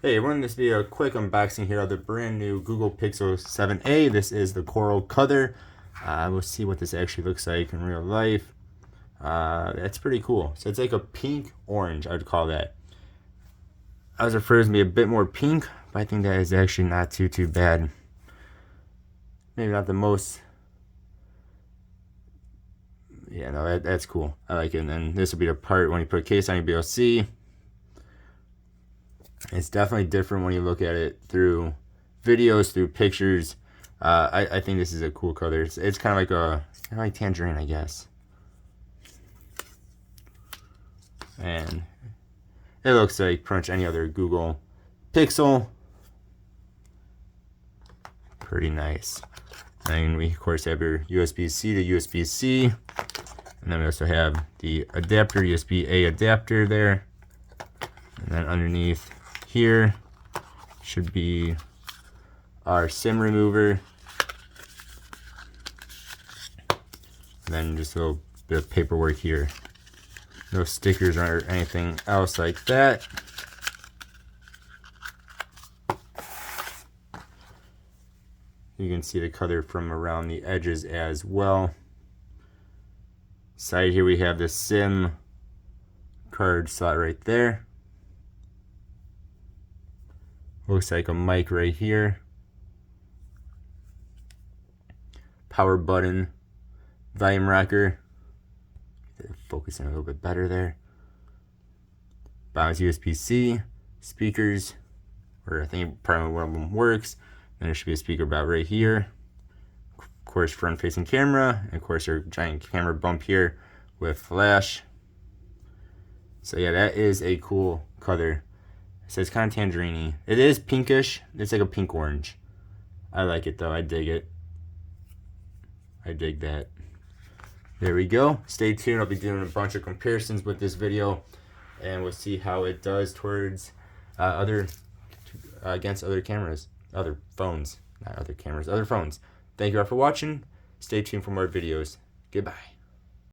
Hey everyone, this video a quick unboxing here of the brand new Google Pixel 7a. This is the coral color. We'll see what this actually looks like in real life. That's pretty cool. So it's like a pink orange, I would call that. I was afraid it was going to be a bit more pink, but I think that is actually not too bad. Maybe not the most. Yeah, no, that's cool. I like it. And then this will be the part when you put a case on, you'll be able to see. It's definitely different when you look at it through videos, through pictures. I think this is a cool color. It's kind of like tangerine, I guess. And it looks like pretty much any other Google Pixel. Pretty nice. And we of course have your USB-C to USB-C. And then we also have the adapter, USB-A adapter there. And then underneath here should be our SIM remover. And then just a little bit of paperwork here. No stickers or anything else like that. You can see the color from around the edges as well. Side here we have the SIM card slot right there. Looks like a mic right here. Power button. Volume rocker. Focusing a little bit better there. Bottom's USB-C. Speakers. Or I think probably one of them works. Then there should be a speaker about right here. Of course, front-facing camera. And of course, your giant camera bump here with flash. So yeah, that is a cool color. So it's kind of tangerine-y. It is pinkish. It's like a pink orange. I like it though. I dig it. I dig that. There we go. Stay tuned. I'll be doing a bunch of comparisons with this video, and we'll see how it does towards against other cameras, other phones, not other cameras, other phones. Thank you all for watching. Stay tuned for more videos. Goodbye.